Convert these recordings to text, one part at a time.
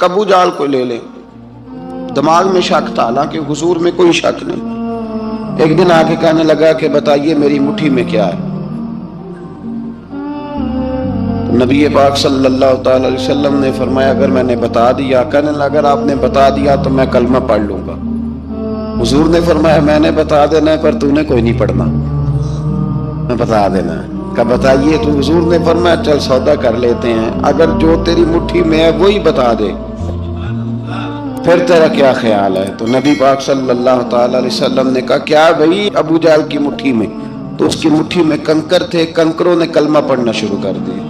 ابو جال کو لے لیں، دماغ میں شک تھا، حالانکہ حضور میں کوئی شک نہیں۔ ایک دن آ کے کہنے لگا کہ بتائیے میری مٹھی میں کیا ہے؟ نبی پاک صلی اللہ تعالی علیہ وسلم نے فرمایا اگر میں نے بتا دیا، کہنے لگا اگر آپ نے بتا دیا تو میں کلمہ پڑھ لوں گا۔ حضور نے فرمایا میں نے بتا دینا ہے پر تو نے کوئی نہیں پڑھنا، میں بتا دینا ہے۔ کہ بتائیے تو حضور نے فرمایا چل سودا کر لیتے ہیں، اگر جو تیری مٹھی میں ہے وہی بتا دے پھر تیرا کیا خیال ہے؟ تو نبی پاک صلی اللہ تعالی علیہ وسلم نے کہا کیا بھئی ابو جہل کی مٹھی میں؟ تو اس کی مٹھی میں کنکر تھے، کنکروں نے کلمہ پڑھنا شروع کر دیا۔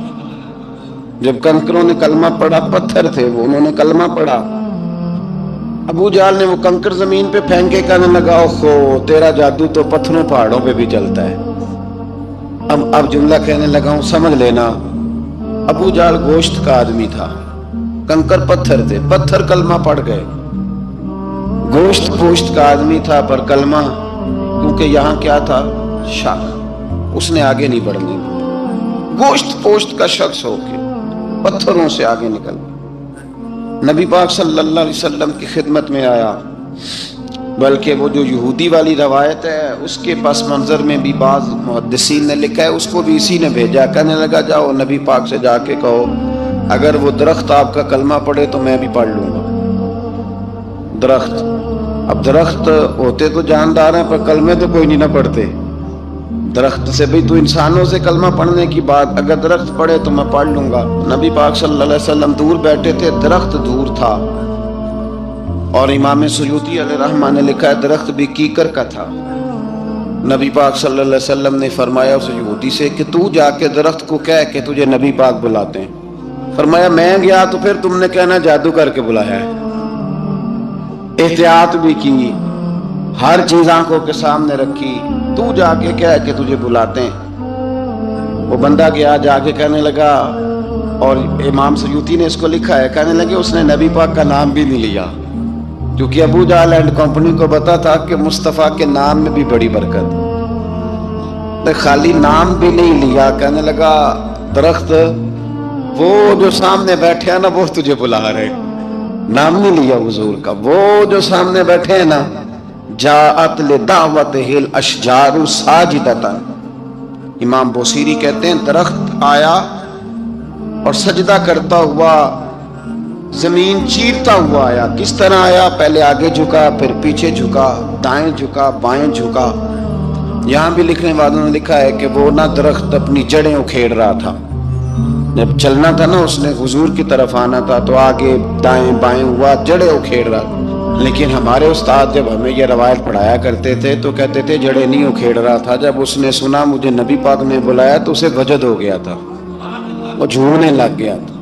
جب کنکروں نے کلمہ پڑھا، پتھر تھے وہ، انہوں نے کلمہ پڑھا۔ ابو جہل نے وہ کنکر زمین پہ پھینکے، کہنے لگا اوہو تیرا جادو تو پتھروں پہاڑوں پہ بھی چلتا ہے۔ اب جملہ کہنے لگا ہوں سمجھ لینا، ابو جہل گوشت کا آدمی تھا، کنکر پتھر تھے، پتھر کلمہ پڑھ گئے۔ گوشت کا آدمی تھا پر کلمہ، کیونکہ یہاں کیا تھا؟ شک، اس نے آگے نہیں بڑھنے دیا۔ گوشت کا شخص ہو کے پتھروں سے آگے نکل نبی پاک صلی اللہ علیہ وسلم کی خدمت میں آیا۔ بلکہ وہ جو یہودی والی روایت ہے اس کے پس منظر میں بھی بعض محدثین نے لکھا ہے، اس کو بھی اسی نے بھیجا، کہنے لگا جاؤ نبی پاک سے جا کے کہو اگر وہ درخت آپ کا کلمہ پڑھے تو میں بھی پڑھ لوں گا۔ درخت، اب درخت ہوتے تو جاندار ہیں پر کلمے تو کوئی نہیں نہ پڑھتے۔ درخت سے بھی تو انسانوں سے کلمہ پڑھنے کی بات، اگر درخت پڑھے تو میں پڑھ لوں گا۔ نبی پاک صلی اللہ علیہ وسلم دور بیٹھے تھے، درخت دور تھا، اور امام سیوطی علیہ رحمہ نے لکھا ہے درخت بھی کیکر کا تھا۔ نبی پاک صلی اللہ علیہ وسلم نے فرمایا اس یہودی سے کہ تو جا کے درخت کو کہہ کہ تجھے نبی پاک بلاتے ہیں۔ فرمایا میں گیا تو پھر تم نے کہنا جادو کر کے بلایا ہے۔ احتیاط بھی کی، ہر چیز آنکھوں کے سامنے رکھی، تو جا کے کہہ کہ تجھے بلاتے ہیں۔ وہ بندہ گیا، جا کے کہنے لگا، اور امام سیوطی نے اس کو لکھا ہے، کہنے لگے اس نے نبی پاک کا نام بھی نہیں لیا، کیونکہ ابو جہل اینڈ کمپنی کو پتا تھا کہ مصطفیٰ کے نام میں بھی بڑی برکت، تو خالی نام بھی نہیں لیا۔ کہنے لگا درخت وہ جو سامنے بیٹھے ہیں نا وہ تجھے بلا رہے، نام نہیں لیا حضور کا، وہ جو سامنے بیٹھے ہیں نا، جاءت لدعوتہ الاشجار ساجدۃ۔ امام بوصیری کہتے ہیں درخت آیا اور سجدہ کرتا ہوا، زمین چیرتا ہوا آیا۔ کس طرح آیا؟ پہلے آگے جھکا، پھر پیچھے جھکا، دائیں جھکا، بائیں جھکا۔ یہاں بھی لکھنے والوں نے لکھا ہے کہ وہ نہ درخت اپنی جڑیں اکھیڑ رہا تھا، جب چلنا تھا نا اس نے حضور کی طرف آنا تھا تو آگے دائیں بائیں ہوا، جڑیں اکھیڑ رہا تھا۔ لیکن ہمارے استاد جب ہمیں یہ روایت پڑھایا کرتے تھے تو کہتے تھے جڑیں نہیں اکھیڑ رہا تھا، جب اس نے سنا مجھے نبی پاک نے بلایا تو اسے وجد ہو گیا تھا، وہ جھومنے لگ گیا تھا،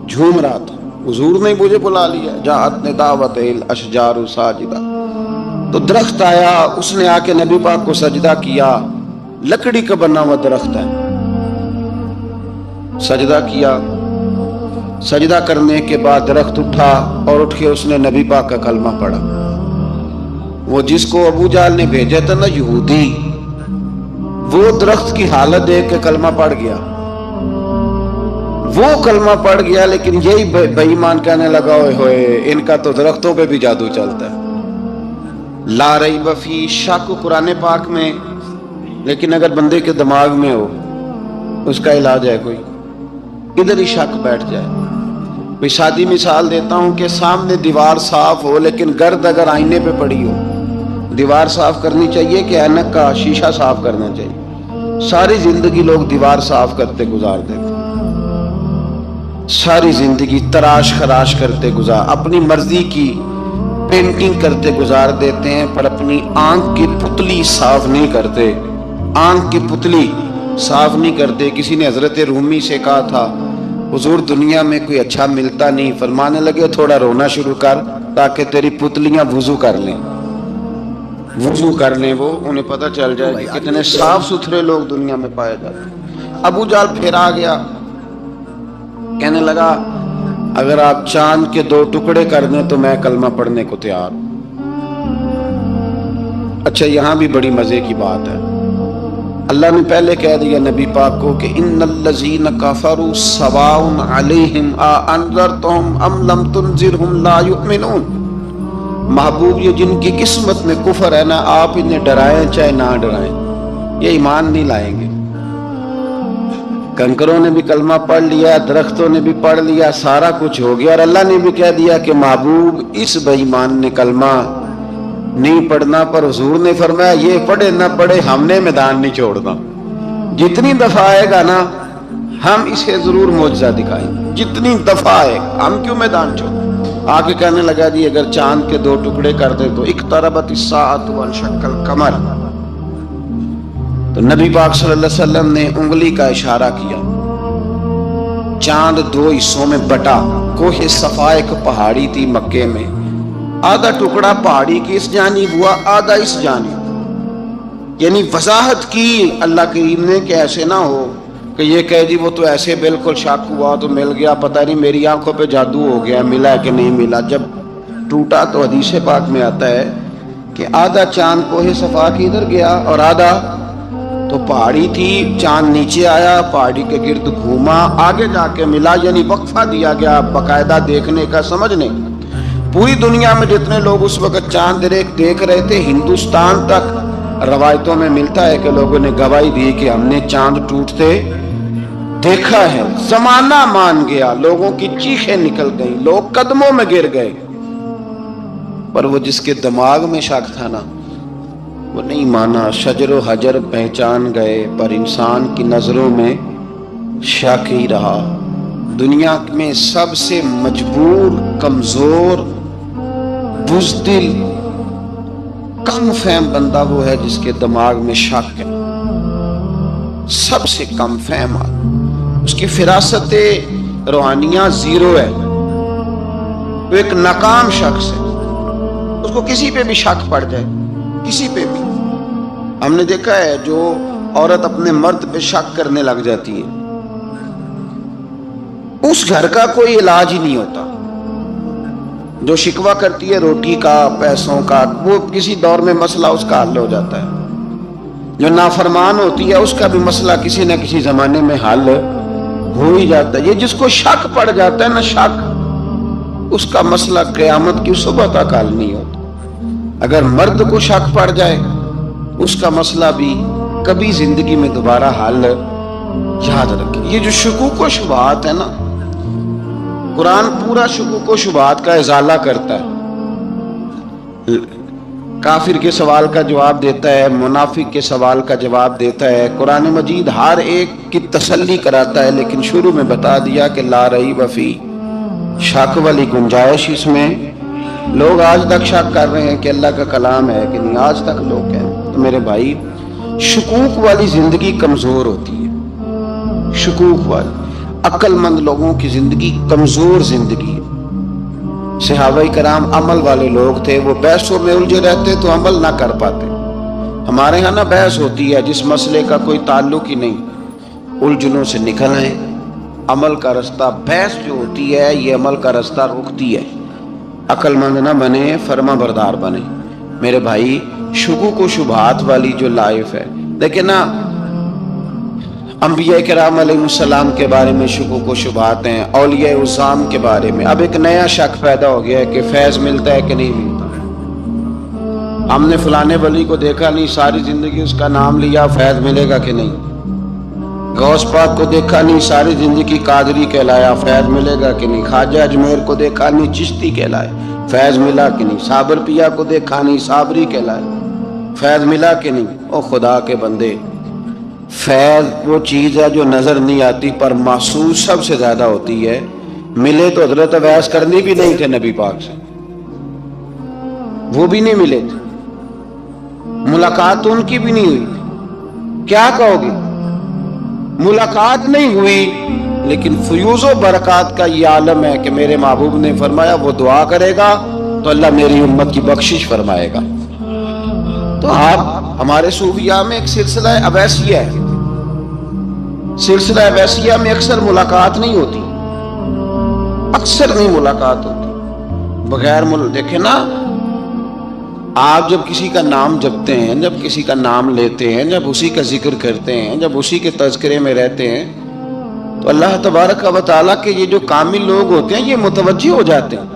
جھوم رہا تھا، حضور نے مجھے بلا لیا، جاءت لدعوتہ الاشجار ساجدۃ۔ تو درخت آیا، اس نے آ کے نبی پاک کو سجدہ کیا، لکڑی کا بنا ہوا درخت ہے، سجدہ کیا۔ سجدہ کرنے کے بعد درخت اٹھا اور اٹھ کے اس نے نبی پاک کا کلمہ پڑھا۔ وہ جس کو ابو جہل نے بھیجا تھا نا یہودی، وہ درخت کی حالت دیکھ کے کلمہ پڑھ گیا، وہ کلمہ پڑھ گیا، لیکن یہی بے ایمان کہنے لگا ہوئے ہوئے ان کا تو درختوں پہ بھی جادو چلتا ہے۔ لا ریب فی، شک قرآن پاک میں، لیکن اگر بندے کے دماغ میں ہو اس کا علاج ہے کوئی، ادھر ہی شک بیٹھ جائے۔ میں سادی مثال دیتا ہوں کہ سامنے دیوار صاف ہو لیکن گرد اگر آئینے پہ پڑی ہو، دیوار صاف کرنی چاہیے کہ اینک کا شیشہ صاف کرنا چاہیے؟ ساری زندگی لوگ دیوار صاف کرتے گزار دیتے، ساری زندگی تراش خراش کرتے گزار، اپنی مرضی کی پینٹنگ کرتے گزار دیتے ہیں، پر اپنی آنکھ کی پتلی صاف نہیں کرتے، آنکھ کی پتلی صاف نہیں کرتے۔ کسی نے حضرت رومی سے کہا تھا حضور دنیا میں کوئی اچھا ملتا نہیں، فرمانے لگے تھوڑا رونا شروع کر تاکہ تیری پتلیاں وضو کر لیں، وضو کر لیں، وہ انہیں پتہ چل جائے کہ کتنے صاف ستھرے لوگ دنیا میں پائے جاتے ہیں۔ ابو جہل پھر آ گیا، کہنے لگا اگر آپ چاند کے 2 ٹکڑے کر دیں تو میں کلمہ پڑھنے کو تیار ہوں۔ اچھا یہاں بھی بڑی مزے کی بات ہے، اللہ نے پہلے کہہ دیا نبی پاک کو کہ ان الذین کفروا سواء علیہم انذرتهم ام لم تنذرهم لا یؤمنون. محبوب یہ جن کی قسمت میں کفر ہے نا، آپ انہیں ڈرائیں چاہے نہ ڈرائیں، یہ ایمان نہیں لائیں گے. کنکروں نے بھی کلمہ پڑھ لیا، درختوں نے بھی پڑھ لیا، سارا کچھ ہو گیا، اور اللہ نے بھی کہہ دیا کہ محبوب اس بے ایمان نے کلمہ نہیں پڑھنا، پر حضور نے فرمایا یہ پڑھے نہ پڑھے ہم نے میدان نہیں چھوڑنا. جتنی دفعہ آئے گا نا ہم اسے ضرور معجزہ دکھائیں گے، جتنی دفعہ آئے گا، ہم کیوں میدان چھوڑیں. آ کے کہنے لگا جی اگر چاند کے 2 ٹکڑے کر دے تو اقتربت الساعۃ وانشق القمر. تو نبی پاک صلی اللہ علیہ وسلم نے انگلی کا اشارہ کیا، چاند 2 حصوں میں بٹا. کوہ صفا ایک پہاڑی تھی مکے میں، آدھا ٹکڑا پہاڑی کی اس جانب ہوا، آدھا اس جانب. یعنی وضاحت کی اللہ کریم نے کہ ایسے نہ ہو کہ یہ کہہ دی وہ تو ایسے بالکل شک ہوا تو مل گیا، پتہ نہیں میری آنکھوں پہ جادو ہو گیا، ملا کہ نہیں ملا. جب ٹوٹا تو حدیث پاک میں آتا ہے کہ آدھا چاند کوہ صفا کی ادھر گیا اور آدھا تو پہاڑی تھی، چاند نیچے آیا، پہاڑی کے گرد گھوما، آگے جا کے ملا. یعنی وقفہ دیا گیا باقاعدہ دیکھنے کا، سمجھنے. پوری دنیا میں جتنے لوگ اس وقت چاند دیکھ رہے تھے، ہندوستان تک روایتوں میں ملتا ہے کہ لوگوں نے گواہی دی کہ ہم نے چاند ٹوٹتے دیکھا ہے. زمانہ مان گیا، لوگوں کی چیخیں نکل گئیں، لوگ قدموں میں گر گئے. پر وہ جس کے دماغ میں شک تھا نا وہ نہیں مانا. شجر و حجر پہچان گئے پر انسان کی نظروں میں شک ہی رہا. دنیا میں سب سے مجبور، کمزور، بزدل، کم فہم بندہ وہ ہے جس کے دماغ میں شک ہے. سب سے کم فہم اس کی فراست روحانیہ زیرو ہے. وہ ایک ناکام شخص ہے، اس کو کسی پہ بھی شک پڑ جائے، کسی پہ بھی. ہم نے دیکھا ہے جو عورت اپنے مرد پہ شک کرنے لگ جاتی ہے اس گھر کا کوئی علاج ہی نہیں ہوتا. جو شکوہ کرتی ہے روٹی کا، پیسوں کا، وہ کسی دور میں مسئلہ اس کا حل ہو جاتا ہے. جو نافرمان ہوتی ہے اس کا بھی مسئلہ کسی نہ کسی زمانے میں حل ہو ہی جاتا ہے. یہ جس کو شک پڑ جاتا ہے نا، شک، اس کا مسئلہ قیامت کی صبح تک حل نہیں ہوتا. اگر مرد کو شک پڑ جائے اس کا مسئلہ بھی کبھی زندگی میں دوبارہ حل. یاد رکھیں یہ جو شکوک و شبہات ہے نا، قرآن پورا شکوک و شبہات کا ازالہ کرتا ہے. کافر کے سوال کا جواب دیتا ہے، منافق کے سوال کا جواب دیتا ہے. قرآن مجید ہر ایک کی تسلی کراتا ہے، لیکن شروع میں بتا دیا کہ لا ریب فی، شک والی گنجائش اس میں. لوگ آج تک شک کر رہے ہیں کہ اللہ کا کلام ہے کہ نہیں، آج تک لوگ کہیں. تو میرے بھائی شکوک والی زندگی کمزور ہوتی ہے. شکوک والی عقل مند لوگوں کی زندگی کمزور زندگی ہے. صحابہ کرام عمل والے لوگ تھے، وہ بحثوں میں الجھے رہتے تو عمل نہ کر پاتے. ہمارے ہاں نہ بحث ہوتی ہے جس مسئلے کا کوئی تعلق ہی نہیں، الجھنوں سے نکل آئے. عمل کا رستہ، بحث جو ہوتی ہے یہ عمل کا رستہ روکتی ہے. عقل مند نہ بنے، فرما بردار بنے. میرے بھائی شکوک و شبہات والی جو لائف ہے، دیکھیں نا انبیاء کرام علیہ السلام کے بارے میں شکوک و شبہات ہیں، اولیاء عظام کے بارے میں. اب ایک نیا شک پیدا ہو گیا ہے کہ فیض ملتا ہے کہ نہیں ملتا. ہم نے فلانے ولی کو دیکھا نہیں، ساری زندگی اس کا نام لیا، فیض ملے گا کہ نہیں. غوث پاک کو دیکھا نہیں، ساری زندگی قادری کہلایا، فیض ملے گا کہ نہیں. خواجہ اجمیر کو دیکھا نہیں، چشتی کہلائے، فیض ملا کہ نہیں. صابر پیا کو دیکھا نہیں، صابری کہلائے، فیض ملا کہ نہیں. او خدا کے بندے، فیض وہ چیز ہے جو نظر نہیں آتی پر محسوس سب سے زیادہ ہوتی ہے. ملے تو حضرت اویس کرنی بھی نہیں تھے نبی پاک سے، وہ بھی نہیں ملے تھے، ملاقات ان کی بھی نہیں ہوئی تھی. کیا کہو گے؟ ملاقات نہیں ہوئی، لیکن فیوز و برکات کا یہ عالم ہے کہ میرے محبوب نے فرمایا وہ دعا کرے گا تو اللہ میری امت کی بخشش فرمائے گا. تو آپ ہمارے صوفیاء میں ایک سلسلہ اویسیہ ہے. سلسلہ اویسیہ میں اکثر ملاقات نہیں ہوتی، اکثر نہیں ملاقات ہوتی. بغیر دیکھیں نا آپ جب کسی کا نام جپتے ہیں، جب کسی کا نام لیتے ہیں، جب اسی کا ذکر کرتے ہیں، جب اسی کے تذکرے میں رہتے ہیں، تو اللہ تبارک و تعالیٰ کے یہ جو کامل لوگ ہوتے ہیں یہ متوجہ ہو جاتے ہیں،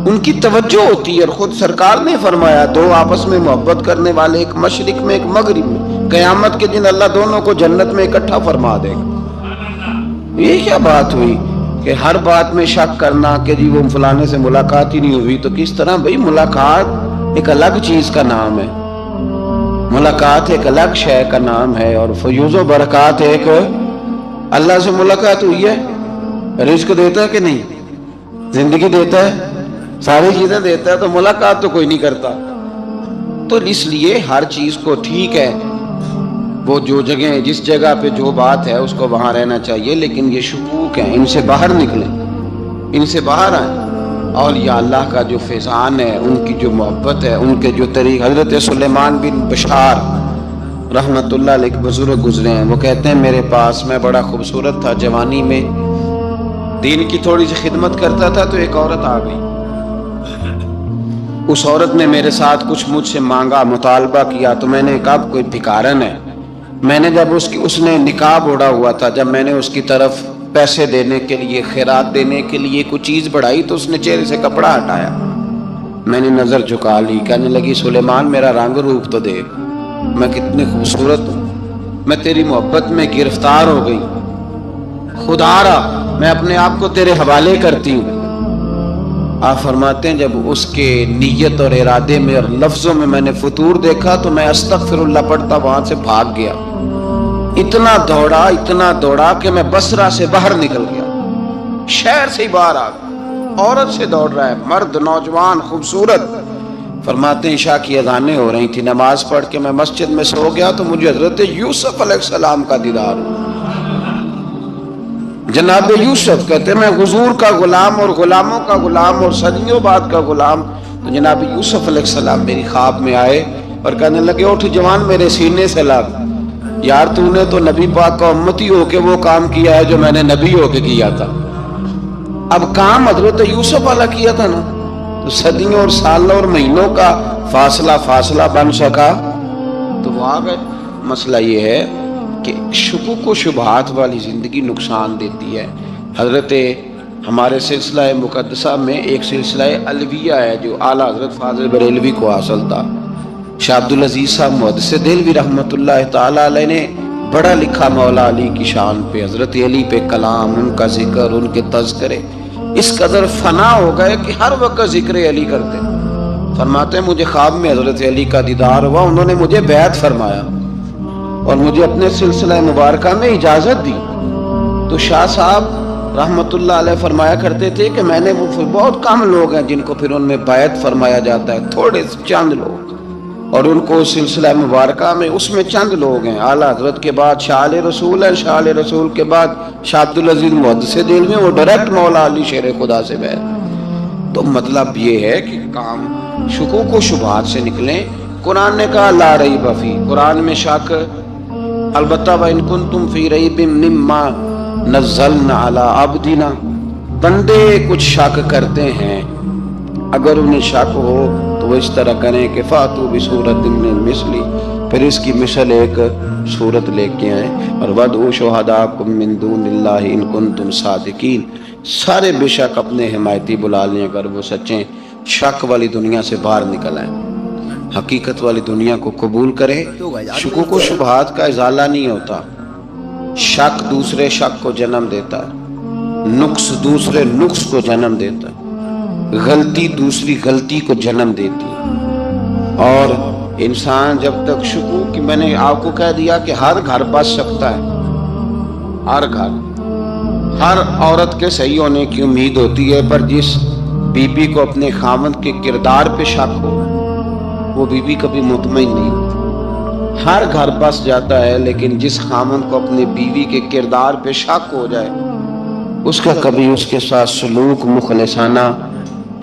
ان کی توجہ ہوتی ہے۔ اور خود سرکار نے فرمایا دو آپس میں محبت کرنے والے، ایک مشرق میں ایک مغرب میں، قیامت کے دن اللہ دونوں کو جنت میں اکٹھا فرما دے گا۔ یہ کیا بات ہوئی کہ ہر بات میں شک کرنا کہ جی وہ فلانے سے ملاقات ہی نہیں ہوئی؟ تو کس طرح بھئی، ملاقات ایک الگ چیز کا نام ہے، ملاقات ایک الگ شے کا نام ہے، اور فیوز و برکات ایک اللہ سے ملاقات ہوئی ہے۔ رزق دیتا ہے کہ نہیں؟ زندگی دیتا ہے، ساری چیزیں دیتا ہے، تو ملاقات تو کوئی نہیں کرتا۔ تو اس لیے ہر چیز کو ٹھیک ہے، وہ جو جگہ جس جگہ پہ جو بات ہے اس کو وہاں رہنا چاہیے، لیکن یہ شکوک ہیں، ان سے باہر نکلیں، ان سے باہر آئیں۔ اور یا اللہ کا جو فیضان ہے، ان کی جو محبت ہے، ان کے جو طریق، حضرت سلیمان بن بشار رحمت اللہ علیہ بزرگ گزرے ہیں، وہ کہتے ہیں میرے پاس، میں بڑا خوبصورت تھا جوانی میں، دین کی تھوڑی سی خدمت کرتا تھا، تو ایک عورت آ گئی، اس عورت نے میرے ساتھ کچھ مجھ سے مانگا، مطالبہ کیا، تو میں نے کہا کوئی بھکارن ہے۔ میں نے جب اس نے نقاب اوڑھا ہوا تھا، جب میں نے اس کی طرف پیسے دینے کے لیے، خیرات دینے کے لیے کوئی چیز بڑھائی، تو اس نے چہرے سے کپڑا ہٹایا، میں نے نظر جھکا لی، کہنے لگی سلیمان میرا رنگ روپ تو دیکھ، میں کتنی خوبصورت ہوں، میں تیری محبت میں گرفتار ہو گئی، خدا را میں اپنے آپ کو تیرے حوالے کرتی ہوں۔ آپ فرماتے ہیں جب اس کے نیت اور ارادے میں اور لفظوں میں نے فطور دیکھا، تو میں استغفر اللہ پڑھتا وہاں سے بھاگ گیا، اتنا دوڑا کہ میں بصرہ سے باہر نکل گیا، شہر سے ہی باہر آ گیا۔ عورت سے دوڑ رہا ہے، مرد، نوجوان، خوبصورت۔ فرماتے ہیں عشاء کی اذانیں ہو رہی تھی، نماز پڑھ کے میں مسجد میں سو گیا، تو مجھے حضرت یوسف علیہ السلام کا دیدار ہوا۔ جناب یوسف کہتے ہیں میں حضور کا غلام اور غلاموں کا غلام اور صدیوں بعد کا غلام، تو جناب یوسف علیہ السلام میری خواب میں آئے اور کہنے لگے اٹھ جوان، میرے سینے سے لگ، یار تو نے تو نبی پاک کا امتی ہو کے وہ کام کیا ہے جو میں نے نبی ہو کے کیا تھا۔ اب کام حضرت یوسف والا کیا تھا نا، تو صدیوں اور سالوں اور مہینوں کا فاصلہ بن سکا، تو وہ آ گئے۔ مسئلہ یہ ہے کہ شکوک و شبہات والی زندگی نقصان دیتی ہے۔ حضرت ہمارے سلسلہ مقدسہ میں ایک سلسلہ علویہ ہے جو اعلیٰ حضرت فاضل بریلوی کو حاصل تھا۔ شاہ عبدالعزیز صاحب محدث دہلوی رحمۃ اللہ تعالیٰ علیہ نے بڑا لکھا مولا علی کی شان پہ، حضرت علی پہ کلام، ان کا ذکر، ان کے تذکرے اس قدر فنا ہو گئے کہ ہر وقت ذکر علی کرتے۔ فرماتے ہیں مجھے خواب میں حضرت علی کا دیدار ہوا، انہوں نے مجھے بیعت فرمایا اور مجھے اپنے سلسلہ مبارکہ میں اجازت دی۔ تو شاہ صاحب رحمت اللہ علیہ فرمایا کرتے تھے کہ میں نے وہ بہت کم لوگ ہیں جن کو پھر ان میں بیعت فرمایا جاتا ہے، تھوڑے چند لوگ، اور ان کو سلسلہ مبارکہ میں اس میں چند لوگ ہیں۔ اعلیٰ حضرت کے بعد شاہ علیہ رسول ہیں، شاہ علیہ رسول کے بعد شاہ عبدالعزیز محدث دہلوی، وہ ڈائریکٹ مولا علی شیر خدا سے بیعت۔ تو مطلب یہ ہے کہ کام شکوک و شبہات سے نکلیں۔ قرآن نے کہا لا ریب فیہ، قرآن میں شک البتہ وَإِن كُنتُمْ فِي رَيْبٍ مِّمَّا نَزَّلْنَا عَلَىٰ عَبْدِنَا، بندے کچھ شک کرتے ہیں، اگر انہیں شک ہو تو وہ اس طرح کریں کہ فَأْتُوا بِسُورَةٍ مِّن مِّثْلِهِ، پھر اس کی مثل ایک صورت لے کے آئیں، اور وَادْعُوا شُهَدَاءَكُم مِّن دُونِ اللَّهِ إِن كُنتُمْ صَادِقِينَ، سارے بے شک اپنے حمایتی بلا لیں اگر وہ سچیں۔ شک والی دنیا سے باہر نکل آئیں، حقیقت والی دنیا کو قبول کریں۔ شکوک و شبہات کا ازالہ نہیں ہوتا، شک دوسرے شک کو جنم دیتا ہے، نقص دوسرے نقص کو جنم دیتا ہے، غلطی دوسری غلطی کو جنم دیتی ہے۔ اور انسان جب تک شکوک، میں نے آپ کو کہہ دیا کہ ہر گھر بس سکتا ہے، ہر گھر، ہر عورت کے صحیح ہونے کی امید ہوتی ہے، پر جس بی بی کو اپنے خاوند کے کردار پہ شک ہو وہ بی بی کبھی مطمئن نہیں ہوتی۔ ہر گھر بس جاتا ہے، لیکن جس خاوند کو اپنے بیوی کے کردار پہ شک ہو جائے اس کا کبھی اس کے ساتھ سلوک مخلصانہ۔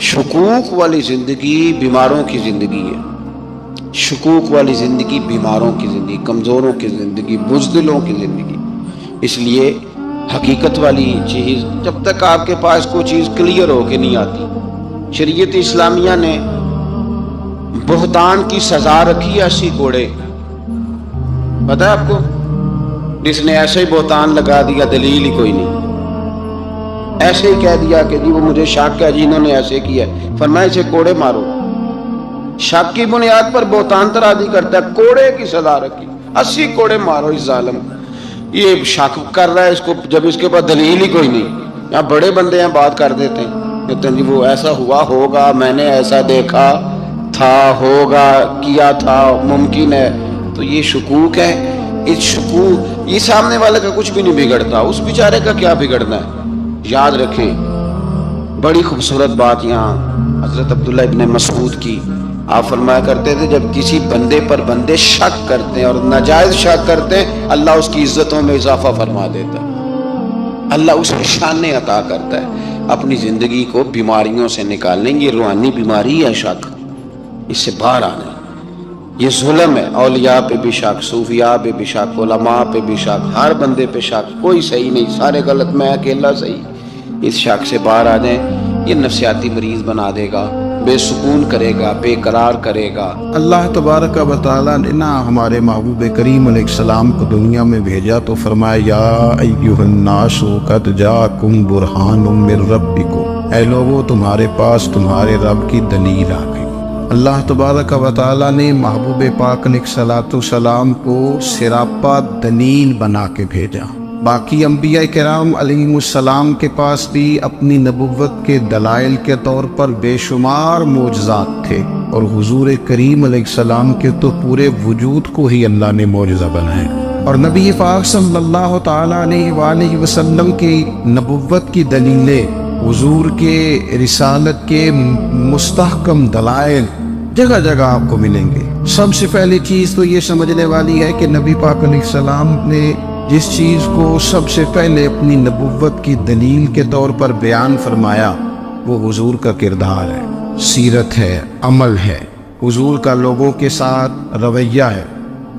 شکوک والی زندگی بیماروں کی زندگی ہے، شکوک والی زندگی بیماروں کی زندگی، کمزوروں کی زندگی، بزدلوں کی زندگی۔ اس لیے حقیقت والی چیز جب تک آپ کے پاس کوئی چیز کلیئر ہو کے نہیں آتی، شریعت اسلامیہ نے بہتان کی سزا رکھی ہے 80 کوڑے. پتہ ہے آپ کو؟ جس نے ایسے ہی بہتان لگا دیا، دلیل ہی کوئی نہیں، ایسے ہی کہہ دیا کہ جی وہ مجھے شک ہے جی انہوں نے ایسے کیا ہے، فرمایا اسے کوڑے مارو. شک کی بنیاد پر بہتان ترازی کرتا ہے، کوڑے کی سزا رکھی، 80 کوڑے مارو اس ظالم. یہ شک کر رہا ہے اس کو، جب اس کے پاس دلیل ہی کوئی نہیں. یہاں بڑے بندے ہیں بات کر دیتے ہیں، کہتے ہیں جی وہ ایسا ہوا ہوگا، میں نے ایسا دیکھا تھا، ہوگا، کیا تھا، ممکن ہے. تو یہ شکوک ہے. اس شکوک، یہ سامنے والے کا کچھ بھی نہیں بگڑتا، اس بیچارے کا کیا بگڑنا ہے. یاد رکھیں بڑی خوبصورت بات یہاں حضرت عبداللہ ابن مسعود کی. آپ فرمایا کرتے تھے جب کسی بندے پر بندے شک کرتے ہیں اور ناجائز شک کرتے ہیں، اللہ اس کی عزتوں میں اضافہ فرما دیتا ہے، اللہ اسے شانیں عطا کرتا ہے. اپنی زندگی کو بیماریوں سے نکالنے، یہ روحانی بیماری ہے شک، اس سے باہر آنا. یہ ظلم ہے. اولیاء پہ بھی شک، صوفیاء پہ بھی شک، علماء پہ بھی شک، ہر بندے پہ شک، کوئی صحیح نہیں، سارے غلط، میں اکیلا صحیح. اس شک سے باہر آ جائیں. یہ نفسیاتی مریض بنا دے گا، بے سکون کرے گا، بے قرار کرے گا. اللہ تبارک و تعالیٰ نے نا ہمارے محبوب کریم علیہ السلام کو دنیا میں بھیجا تو فرمایا یا ایھا الناس قد جاءکم برہان من ربکم، اے لوگو تمہارے پاس تمہارے رب کی دلیل آ گئی. اللہ تبارک و تعالیٰ نے محبوب پاک علیہ السلام کو سراپا دلیل بنا کے بھیجا. باقی انبیاء کرام علیہ السلام کے پاس بھی اپنی نبوت کے دلائل کے طور پر بے شمار معجزات تھے، اور حضور کریم علیہ السلام کے تو پورے وجود کو ہی اللہ نے معجزہ بنایا. اور نبی پاک صلی اللہ تعالیٰ علیہ وآلہ وسلم کی نبوت کی دلیلیں، حضور کے رسالت کے مستحکم دلائل جگہ جگہ آپ کو ملیں گے. سب سے پہلی چیز تو یہ سمجھنے والی ہے کہ نبی پاک علیہ السلام نے جس چیز کو سب سے پہلے اپنی نبوت کی دلیل کے طور پر بیان فرمایا وہ حضور کا کردار ہے، سیرت ہے، عمل ہے، حضور کا لوگوں کے ساتھ رویہ ہے.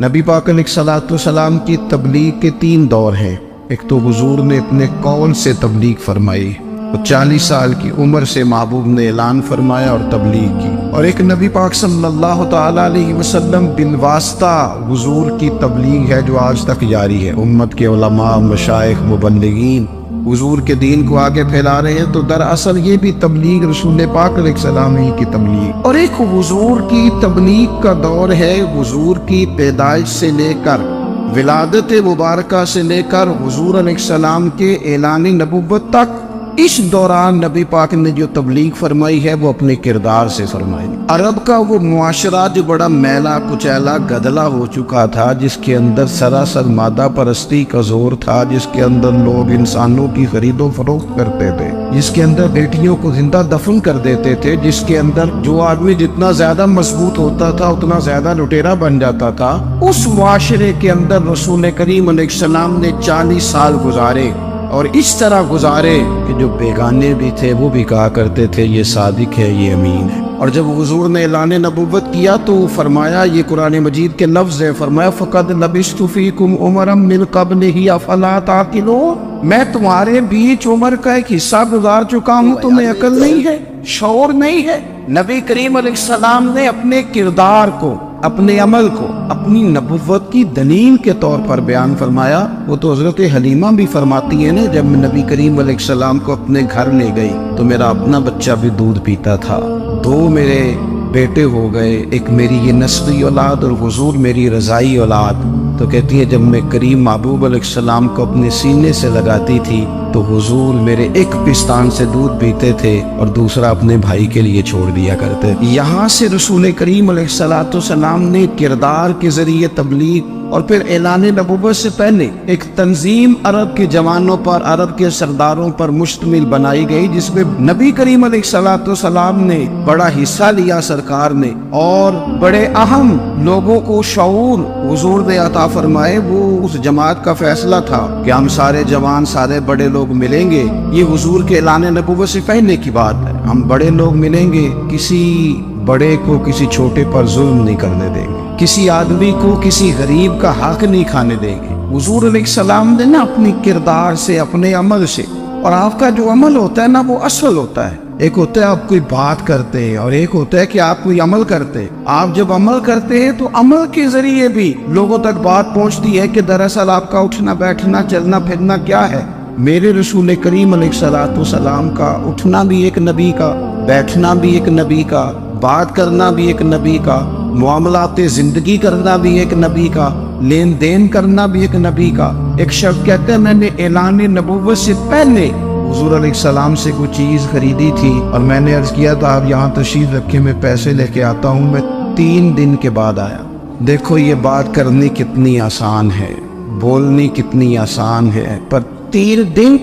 نبی پاک علیہ السلام کی تبلیغ کے 3 دور ہیں. ایک تو حضور نے اپنے قول سے تبلیغ فرمائی، 40 سال کی عمر سے محبوب نے اعلان فرمایا اور تبلیغ کی. اور ایک نبی پاک صلی اللہ تعالیٰ علیہ وسلم بالواسطہ حضور کی تبلیغ ہے جو آج تک جاری ہے. امت کے علماء، مشائخ، مبلغین حضور کے دین کو آگے پھیلا رہے ہیں، تو دراصل یہ بھی تبلیغ رسول پاک علیہ السلام ہی کی تبلیغ. اور ایک حضور کی تبلیغ کا دور ہے، حضور کی پیدائش سے لے کر ولادت مبارکہ سے لے کر حضور علیہ السلام کے اعلان نبوت تک. اس دوران نبی پاک نے جو تبلیغ فرمائی ہے وہ اپنے کردار سے فرمائی. عرب کا وہ معاشرہ جو بڑا میلا کچیلا گدلا ہو چکا تھا، جس کے اندر سراسر مادہ پرستی کا زور تھا، جس کے اندر لوگ انسانوں کی خرید و فروخت کرتے تھے، جس کے اندر بیٹیوں کو زندہ دفن کر دیتے تھے، جس کے اندر جو آدمی جتنا زیادہ مضبوط ہوتا تھا اتنا زیادہ لٹیرا بن جاتا تھا، اس معاشرے کے اندر رسول کریم علیہ السلام نے 40 سال گزارے. اور اس طرح گزارے کہ جو بیگانے بھی تھے وہ بھی کہا کرتے تھے یہ صادق ہے، یہ امین ہے. اور جب حضور نے اعلان نبوت کیا تو فرمایا، یہ قرآن مجید کے لفظ ہے، فرمایا فَقَدْ لَبِثْتُ فِيكُمْ عُمَرًا مِّن قَبْلِهِ أَفَلَا تَعْقِلُونَ، میں تمہارے بیچ عمر کا ایک حصہ گزار چکا ہوں، تمہیں عقل نہیں ہے، شعور نہیں ہے. نبی کریم علیہ السلام نے اپنے کردار کو، اپنے عمل کو اپنی نبوت کی دلیل کے طور پر بیان فرمایا. وہ تو حضرت حلیمہ بھی فرماتی ہے نا، جب میں نبی کریم علیہ السلام کو اپنے گھر لے گئی تو میرا اپنا بچہ بھی دودھ پیتا تھا، 2 میرے بیٹے ہو گئے، ایک میری یہ نسبی اولاد اور حضور میری رضائی اولاد. تو کہتی ہے جب میں کریم محبوب علیہ السلام کو اپنے سینے سے لگاتی تھی تو حضور میرے ایک پستان سے دودھ پیتے تھے اور دوسرا اپنے بھائی کے لیے چھوڑ دیا کرتے. یہاں سے رسول کریم علیہ السلام نے کردار کے ذریعے تبلیغ اور پھر اعلان نبوت سے پہلے ایک تنظیم عرب کے جوانوں پر، عرب کے سرداروں پر مشتمل بنائی گئی، جس میں نبی کریم علیہ السلام نے بڑا حصہ لیا سرکار نے، اور بڑے اہم لوگوں کو شعور حضور نے عطا فرمائے. وہ اس جماعت کا فیصلہ تھا کہ ہم سارے جوان، سارے بڑے لوگ ملیں گے. یہ حضور کے اعلان نبوت سے پہلے کی بات ہے. ہم بڑے لوگ ملیں گے، کسی بڑے کو کسی چھوٹے پر ظلم نہیں کرنے دیں گے، کسی آدمی کو کسی غریب کا حق نہیں کھانے دیں گے. حضور علیہ السلام نے نا اپنی کردار سے، اپنے عمل سے، اور آپ کا جو عمل ہوتا ہے نا وہ اصل ہوتا ہے. ایک ہوتا ہے آپ کوئی بات کرتے ہیں اور ایک ہوتا ہے کہ آپ کوئی عمل کرتے ہیں۔ آپ جب عمل کرتے ہیں تو عمل کے ذریعے بھی لوگوں تک بات پہنچتی ہے کہ دراصل آپ کا اٹھنا بیٹھنا چلنا پھرنا کیا ہے۔ میرے رسول کریم علیہ الصلوۃ والسلام کا اٹھنا بھی ایک نبی کا، بیٹھنا بھی ایک نبی کا، بات کرنا بھی ایک نبی کا، معاملات زندگی کرنا بھی ایک نبی کا، لین دین کرنا بھی ایک نبی کا۔ ایک شخص کہتے ہیں میں نے اعلان نبوت سے پہلے حضور علیہ السلام سے کوئی چیز خریدی تھی اور میں نے عرض کیا تھا آپ یہاں تشریف رکھے میں پیسے لے کے آتا ہوں، میں 3 دن کے بعد آیا۔ دیکھو یہ بات کرنی کتنی آسان ہے، بولنی کتنی آسان ہے، پر 3 دن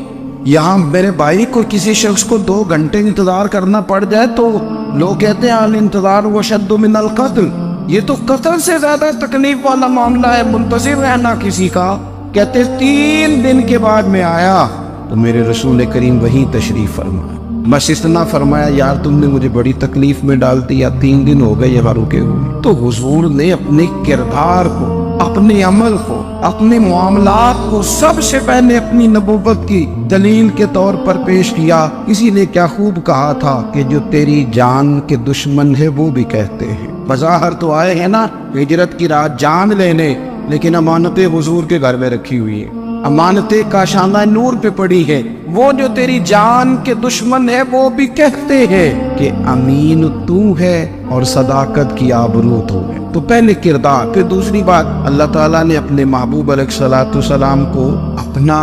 یہاں میرے بھائی کو کسی شخص کو 2 گھنٹے انتظار کرنا پڑ جائے تو لوگ کہتے ہیں الانتظار وشد من القتل، یہ تو قتل سے زیادہ تکلیف والا معاملہ ہے منتظر رہنا کسی کا۔ کہتے 3 دن کے بعد میں آیا تو میرے رسول کریم وہیں تشریف فرمایا، بس اتنا فرمایا یار تم نے مجھے بڑی تکلیف میں ڈال دیا، 3 دن ہو گئے یہ رکے ہوئے۔ تو حضور نے اپنے کردار کو، اپنے عمل کو، اپنے معاملات کو سب سے پہلے اپنی نبوت کی دلیل کے طور پر پیش کیا۔ اسی نے کیا خوب کہا تھا کہ جو تیری جان کے دشمن ہے وہ بھی کہتے ہیں، بظاہر تو آئے ہیں نا ہجرت کی رات جان لینے، لیکن امانتیں حضور کے گھر میں رکھی ہوئی ہیں، امانتیں کاشانہ نور پہ پڑی ہے۔ وہ جو تیری جان کے دشمن ہے وہ بھی کہتے ہیں کہ امین تو ہے اور صداقت کی آبرو تو ہے۔ تو پہلے کردار، پھر دوسری بات اللہ تعالیٰ نے اپنے محبوب علیہ الصلوۃ والسلام کو اپنا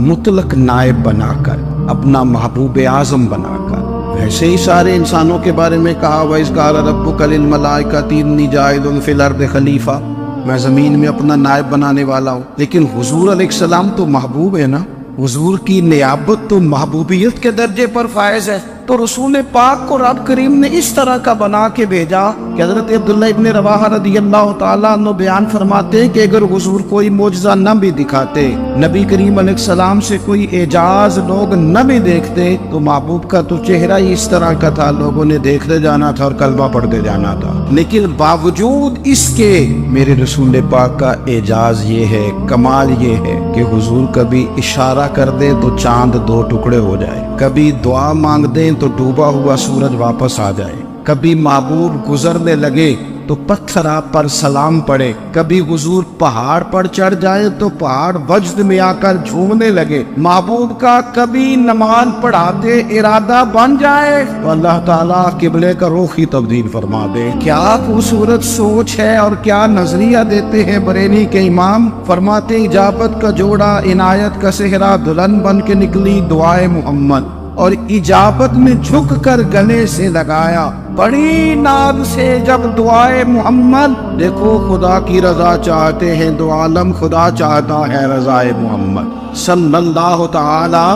مطلق نائب بنا کر، اپنا محبوب اعظم بنا کر، ویسے ہی سارے انسانوں کے بارے میں کہا وَإِذْ قَالَ رَبُّكَ لِلْمَلَائِكَةِ إِنِّي جَاعِلٌ فِي الْأَرْضِ خلیفہ، میں زمین میں اپنا نائب بنانے والا ہوں۔ لیکن حضور علیہ السلام تو محبوب ہے نا، حضور کی نیابت تو محبوبیت کے درجے پر فائز ہے۔ تو رسول پاک کو رب کریم نے اس طرح کا بنا کے بھیجا کہ حضرت عبداللہ ابن رواحہ رضی اللہ تعالیٰ عنہ بیان فرماتے ہیں کہ اگر حضور کوئی معجزہ نہ بھی دکھاتے، نبی کریم علیہ السلام سے کوئی اعجاز لوگ نہ بھی دیکھتے، تو محبوب کا تو چہرہ ہی اس طرح کا تھا، لوگوں نے دیکھتے جانا تھا اور کلمہ پڑھتے جانا تھا۔ لیکن باوجود اس کے میرے رسول پاک کا اعجاز یہ ہے، کمال یہ ہے کہ حضور کبھی اشارہ کر دیں تو چاند 2 ٹکڑے ہو جائے، کبھی دعا مانگ دیں تو ڈوبا ہوا سورج واپس آ جائے، کبھی محبوب گزرنے لگے تو پتھر آپ پر سلام پڑے، کبھی حضور پہاڑ پر چڑھ جائے تو پہاڑ وجد میں آ کر جھومنے لگے، محبوب کا کبھی نماز پڑھاتے ارادہ بن جائے تو اللہ تعالیٰ قبلے کا رخ ہی تبدیل فرما دے۔ کیا خوبصورت سوچ ہے اور کیا نظریہ دیتے ہیں بریلی کے امام، فرماتے اجابت کا جوڑا عنایت کا صحرا دلہن بن کے نکلی دعائے محمد، اور اجابت میں جھک کر گلے سے لگایا بڑی ناز سے جب دعائے محمد۔ دیکھو خدا کی رضا چاہتے ہیں دو عالم، خدا چاہتا ہے رضائے محمد صلی اللہ تعالی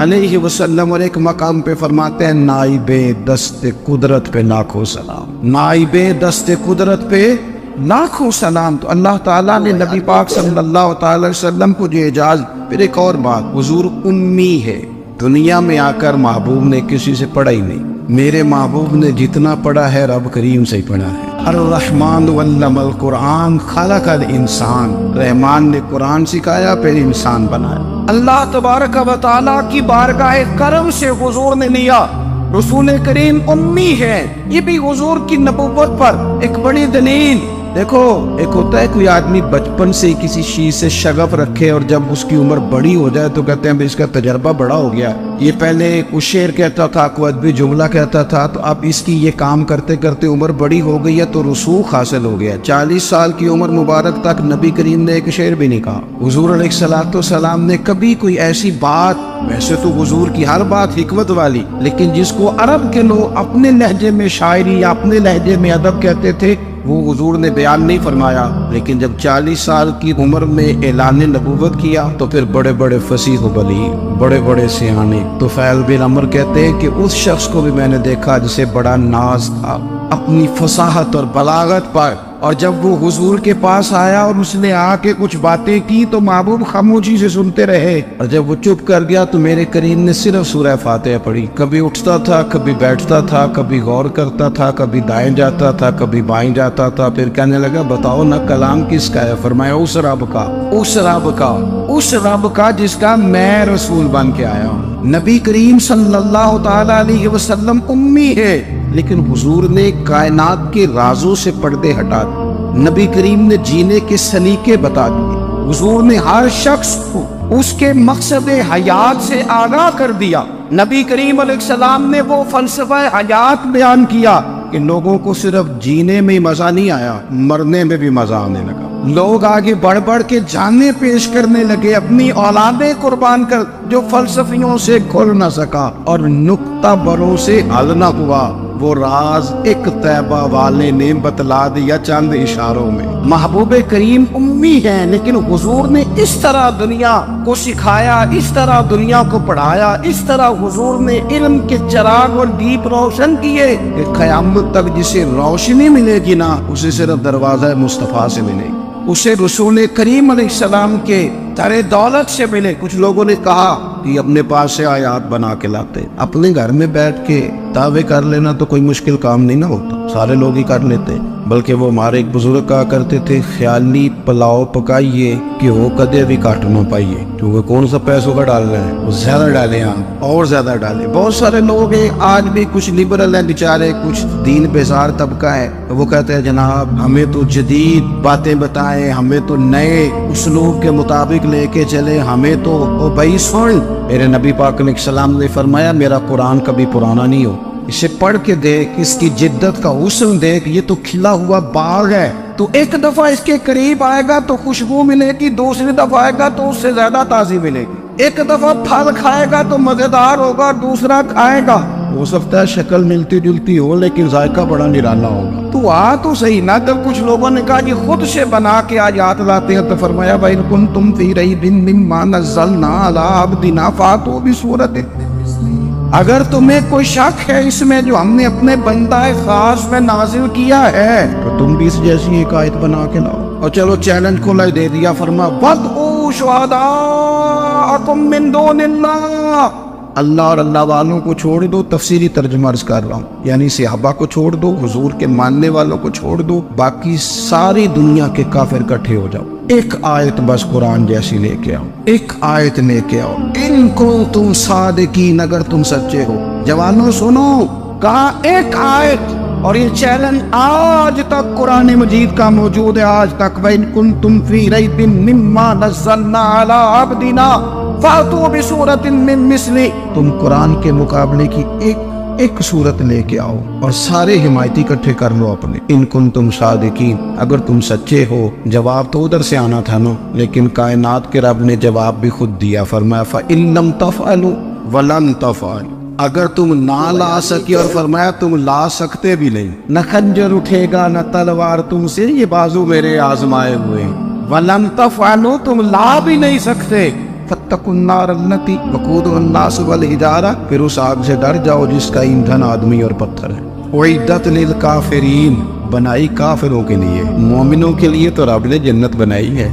علیہ وسلم۔ اور ایک مقام پہ فرماتے ہیں نائب دست قدرت پہ لاکھوں سلام، نائب دست قدرت پہ لاکھوں سلام۔ تو اللہ تعالیٰ نے نبی پاک صلی اللہ تعالی وسلم کو جو اعجاز۔ پھر ایک اور بات، حضور امی ہے، دنیا میں آ کر محبوب نے کسی سے پڑھا ہی نہیں، میرے محبوب نے جتنا پڑھا ہے رب کریم سے ہی پڑھا ہے۔ الرحمن علم القرآن خلق الانسان، رحمان نے قرآن سکھایا پھر انسان بنایا۔ اللہ تبارک و تعالیٰ کی بارگاہ کرم سے حضور نے لیا، رسول کریم امی ہے، یہ بھی حضور کی نبوت پر ایک بڑی دلیل۔ دیکھو ایک ہوتا ہے کوئی آدمی بچپن سے کسی چیز سے شغف رکھے اور جب اس کی عمر بڑی ہو جائے تو کہتے ہیں اس کا تجربہ بڑا ہو گیا، یہ پہلے کوئی شعر کہتا تھا، کوئی ادبی جملہ کہتا تھا، تو اب اس کی یہ کام کرتے کرتے عمر بڑی ہو گئی ہے تو رسوخ حاصل ہو گیا۔ 40 سال کی عمر مبارک تک نبی کریم نے ایک شعر بھی نہیں کہا، حضور علیہ الصلوۃ والسلام نے کبھی کوئی ایسی بات، ویسے تو حضور کی ہر بات حکمت والی، لیکن جس کو عرب کے لوگ اپنے لہجے میں شاعری یا اپنے لہجے میں ادب کہتے تھے وہ حضور نے بیان نہیں فرمایا۔ لیکن جب 40 سال کی عمر میں اعلان نبوت کیا تو پھر بڑے بڑے فصیح و بلیغ، بڑے بڑے سیانے طفیل بن عمر کہتے ہیں کہ اس شخص کو بھی میں نے دیکھا جسے بڑا ناز تھا اپنی فصاحت اور بلاغت پر، اور جب وہ حضور کے پاس آیا اور اس نے آ کے کچھ باتیں کی تو محبوب خاموشی سے سنتے رہے، اور جب وہ چپ کر گیا تو میرے کریم نے صرف سورہ فاتحہ پڑھی۔ کبھی اٹھتا تھا، کبھی بیٹھتا تھا، کبھی غور کرتا تھا، کبھی دائیں جاتا تھا، کبھی بائیں جاتا تھا، پھر کہنے لگا بتاؤ نا کلام کس کا ہے؟ فرمایا اس رب کا، اس رب کا، اس رب کا جس کا میں رسول بن کے آیا ہوں۔ نبی کریم صلی اللہ تعالی علیہ وسلم امی ہے، لیکن حضور نے کائنات کے رازوں سے پردے ہٹا دیے، نبی کریم نے جینے کے سلیقے بتا دیے، حضور نے ہر شخص کو اس کے مقصد حیات سے آگاہ کر دیا۔ نبی کریم علیہ السلام نے وہ فلسفہ حیات بیان کیا کہ لوگوں کو صرف جینے میں مزہ نہیں آیا، مرنے میں بھی مزہ آنے لگا۔ لوگ آگے بڑھ بڑھ کے جانیں پیش کرنے لگے، اپنی اولادیں قربان کر، جو فلسفیوں سے کھل نہ سکا اور نکتہ بروں سے حل نہ ہوا، وہ راز ایک طیبہ والے نے بتلا دیا چند اشاروں میں۔ محبوب کریم امی ہیں، لیکن حضور نے اس طرح دنیا کو سکھایا، اس طرح دنیا کو پڑھایا، اس طرح حضور نے علم کے چراغ اور دیپ روشن کیے کہ قیامت تک جسے روشنی ملے گی نا، اسے صرف دروازہ مصطفیٰ سے ملے گی، اسے رسول کریم علیہ السلام کے تر دولت سے ملے۔ کچھ لوگوں نے کہا کہ اپنے پاس سے آیات بنا کے لاتے، اپنے گھر میں بیٹھ کے دعوے کر لینا تو کوئی مشکل کام نہیں نہ ہوتا، سارے لوگ ہی کر لیتے، بلکہ وہ ہمارے ایک بزرگ کہا کرتے تھے خیالی پلاؤ پکائیے کہ وہ کدے بھی کاٹ نہ پائیے، کیونکہ کون سا پیسوں کا ڈال رہے ہیں، وہ زیادہ ڈالیں آپ اور زیادہ ڈالیں۔ بہت سارے لوگ ہیں آج بھی، کچھ لبرل ہیں بیچارے، کچھ دین بیزار طبقہ ہے، وہ کہتے ہیں جناب ہمیں تو جدید باتیں بتائیں، ہمیں تو نئے اسلوب کے مطابق لے کے چلے، ہمیں تو بھائی سن، میرے نبی پاک علیہ السلام نے فرمایا میرا قرآن کبھی پرانا نہیں ہو، اسے پڑھ کے دیکھ، اس کی جدت کا حسن دیکھ، یہ تو کھلا ہوا باغ ہے، تو ایک دفعہ اس کے قریب آئے گا تو خوشبو ملے گی، دوسری دفعہ آئے گا تو اس سے زیادہ تازی ملے گی، ایک دفعہ پھل کھائے گا تو مزیدار ہوگا، دوسرا کھائے گا ہو سکتا ہے شکل ملتی جلتی ہو لیکن ذائقہ بڑا نرالا ہوگا۔ تو آ تو صحیح نہ، جب کچھ لوگوں نے کہا یہ خود سے بنا کے آیات لاتے ہیں تو فرمایا وَإِن كُنتُمْ فِي رَيْبٍ مِّمَّا نَزَّلْنَا عَلَىٰ عَبْدِنَا فَأْتُوا بِسُورَةٍ، اگر تمہیں کوئی شک ہے اس میں جو ہم نے اپنے بندہ خاص میں نازل کیا ہے تو تم بھی اس جیسی ایک آیت بنا کے لاؤ۔ اور چلو چیلنج کھلا دے دیا، فرما وَادْعُوا شُهَدَاءَكُم مِّن دُونِ اللَّهِ، اللہ اور اللہ والوں کو چھوڑ دو، تفسیری ترجمہ عرض کر رہا ہوں، یعنی صحابہ کو چھوڑ دو، حضور کے ماننے والوں کو چھوڑ دو، باقی ساری دنیا کے کافر اکٹھے ہو جاؤ، ایک آیت بس قرآن جیسی لے کے آؤ، ایک آیت لے کے آؤ، ان کنتم صادقین، اگر تم سچے ہو۔ جوانوں سنو، کہا ایک آیت، اور یہ چیلنج آج تک قرآن مجید کا موجود ہے، آج تک وَإِن كُنتُمْ فِي رَيْبٍ مِّمَّا نَزَّلْنَا عَلَىٰ عَبْدِنَا فَأْتُوا بِسُورَةٍ مِّن مِّثْلِهِ، تم قرآن کے مقابلے کی ایک صورت لے کے آؤ اور سارے حمایتی اکٹھے کر لو اپنے۔ ان کنتم صادقین، اگر تم سچے ہو۔ جواب تو ادھر سے آنا تھا نا، لیکن کائنات کے رب نے جواب بھی خود دیا، فرمایا فَإِن لَّمْ تَفْعَلُوا وَلَن تَفْعَلُوا، اگر تم نہ لا سکی، اور فرمایا تم لا سکتے بھی نہیں، نہ خنجر اٹھے گا نہ تلوار تم سے، یہ بازو میرے آزمائے ہوئے ہیں، وَلَن تَفْعَلُوا، تم لا بھی نہیں سکتے، فَاتَّقُوا النَّارَ الَّتِي وَقُودُهَا النَّاسُ وَالْحِجَارَةُ، پھر اس آگ سے ڈر جاؤ جس کا ایندھن آدمی اور پتھر ہے، اُعِدَّتْ لِلْكَافِرِينَ، بنائی کافروں کے لیے، مومنوں کے لیے تو رب نے جنت بنائی ہے،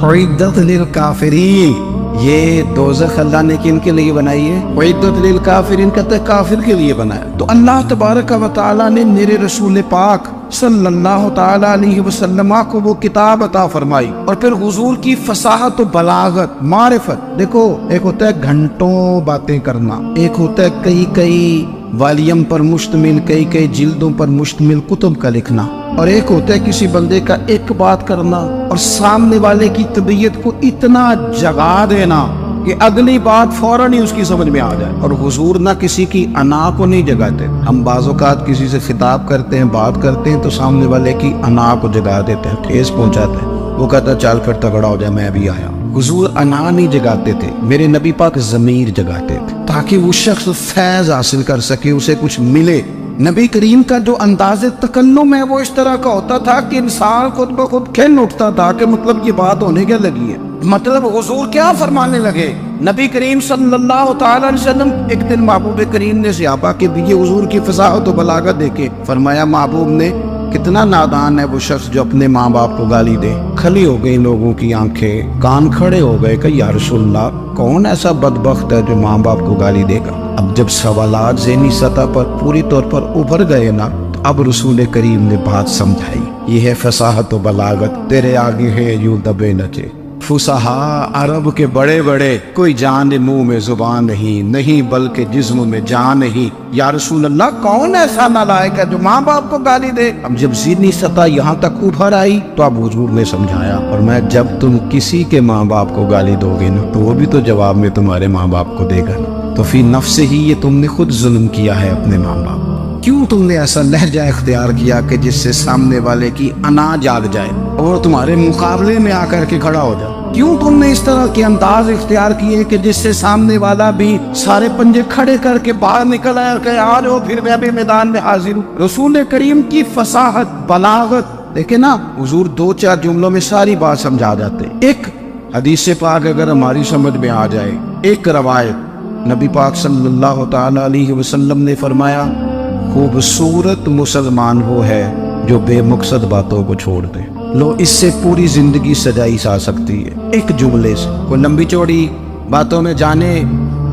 اُعِدَّتْ لِلْكَافِرِينَ، یہ دوزخ اللہ نے کن کے لیے بنائی ہے؟ اُعِدَّتْ لِلْكَافِرِينَ، کہتے ہیں کافر کے لیے بنایا۔ تو اللہ تبارک و تعالیٰ نے میرے رسول پاک صلی اللہ تعالی علیہ وسلم کو وہ کتاب عطا فرمائی، اور پھر حضور کی فصاحت و بلاغت، معرفت، دیکھو ایک ہوتا ہے گھنٹوں باتیں کرنا، ایک ہوتا ہے کئی والیم پر مشتمل، کئی جلدوں پر مشتمل کتب کا لکھنا، اور ایک ہوتا ہے کسی بندے کا ایک بات کرنا اور سامنے والے کی طبیعت کو اتنا جگا دینا کہ اگلی بات فوراً ہی اس کی سمجھ میں آ جائے۔ اور حضور نہ کسی کی انا کو نہیں جگاتے، ہم بعض اوقات کسی سے خطاب کرتے ہیں، بات کرتے ہیں تو سامنے والے کی انا کو جگا دیتے ہیں، ٹھیس پہنچاتے ہیں، وہ کہتا ہے چل پھر تگڑا ہو جائے میں بھی آیا۔ حضور انا نہیں جگاتے تھے، میرے نبی پاک ضمیر جگاتے تھے تاکہ وہ شخص فیض حاصل کر سکے، اسے کچھ ملے۔ نبی کریم کا جو انداز تکلم ہے وہ اس طرح کا ہوتا تھا کہ انسان خود بخود کھل اٹھتا تھا کہ مطلب یہ بات ہونے کیا لگی ہے، مطلب حضور کیا فرمانے لگے۔ نبی کریم صلی اللہ تعالی علیہ وسلم، ایک دن محبوب کریم نے صحابہ کے دیے حضور کی فصاحت و بلاغت دیکھے، فرمایا محبوب نے کتنا نادان ہے وہ شخص جو اپنے ماں باپ کو گالی دے۔ کھلی ہو گئی لوگوں کی آنکھیں، کان کھڑے ہو گئے کہ یا رسول اللہ کون ایسا بدبخت ہے جو ماں باپ کو گالی دے گا۔ اب جب سوالات ذہنی سطح پر پوری طور پر ابھر گئے نا، اب رسول کریم نے بات سمجھائی۔ یہ ہے فصاحت و بلاغت، تیرے آگے ہے یوں دبے نچے۔ فصحا عرب کے بڑے بڑے، کوئی جان منہ میں زبان نہیں بلکہ جسم میں جان نہیں۔ یا رسول اللہ کون ایسا نالائق ہے جو ماں باپ کو گالی دے؟ اب جب ذہنی سطح یہاں تک ابھر آئی تو اب حضور نے سمجھایا، اور میں جب تم کسی کے ماں باپ کو گالی دو گے نا تو وہ بھی تو جواب میں تمہارے ماں باپ کو دے گا، تو فی نفس ہی یہ تم نے خود ظلم کیا ہے اپنے ماں باپ۔ کیوں تم نے ایسا لہجہ اختیار کیا کہ جس سے سامنے والے کی انا جاگ جائے اور تمہارے مقابلے میں آ کر کے کھڑا ہو جائے؟ کیوں تم نے اس طرح کے انداز اختیار کیے کہ جس سے سامنے والا بھی سارے پنجے کھڑے کر کے باہر نکل آیا کہ آ رہے ہو پھر میں بھی میدان میں حاضر ہوں؟ رسول کریم کی فصاحت، بلاغت دیکھیں نا، حضور 2-4 جملوں میں ساری بات سمجھا جاتے۔ ایک حدیث پاک اگر ہماری سمجھ میں آ جائے، ایک روایت نبی پاک صلی اللہ تعالی علیہ وسلم نے فرمایا، خوبصورت مسلمان وہ ہے جو بے مقصد باتوں کو چھوڑ دے۔ لو اس سے پوری زندگی سجائی جا سکتی ہے، ایک جملے سے۔ کوئی لمبی چوڑی باتوں میں جانے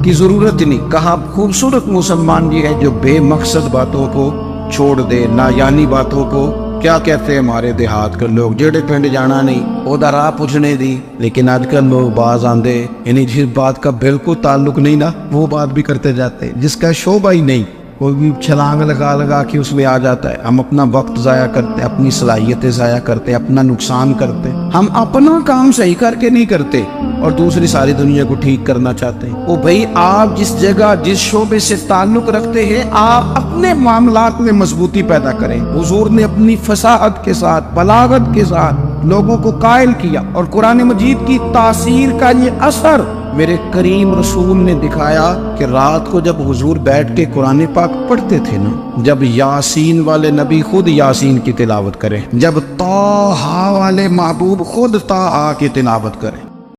کی ضرورت نہیں، کہا خوبصورت مسلمان یہ ہے جو بے مقصد باتوں کو چھوڑ دے، نایانی باتوں کو۔ کیا کہتے ہیں ہمارے دیہات کے لوگ، جیڑے پنڈ جانا نہیں اودا راہ پوچھنے دی، لیکن آج کل لوگ باز آندے یعنی جس بات کا بالکل تعلق نہیں نا وہ بات بھی کرتے جاتے، جس کا شعبہ ہی نہیں، کوئی بھی چھلانگ لگا کے اس میں آ جاتا ہے۔ ہم اپنا وقت ضائع کرتے، اپنی صلاحیتیں ضائع کرتے، اپنا نقصان کرتے۔ ہم اپنا کام صحیح کر کے نہیں کرتے اور دوسری ساری دنیا کو ٹھیک کرنا چاہتے ہیں۔ او بھائی، آپ جس جگہ جس شعبے سے تعلق رکھتے ہیں آپ اپنے معاملات میں مضبوطی پیدا کریں۔ حضور نے اپنی فصاحت کے ساتھ، بلاغت کے ساتھ لوگوں کو قائل کیا، اور قرآن مجید کی تاثیر کا یہ اثر میرے کریم رسول نے دکھایا کہ رات کو جب حضور بیٹھ کے قرآن پاک پڑھتے تھے نا، جب یاسین والے نبی خود یاسین کی تلاوت کریں، جب طٰہٰ والے محبوب خود طٰہٰ کی تلاوت کریں،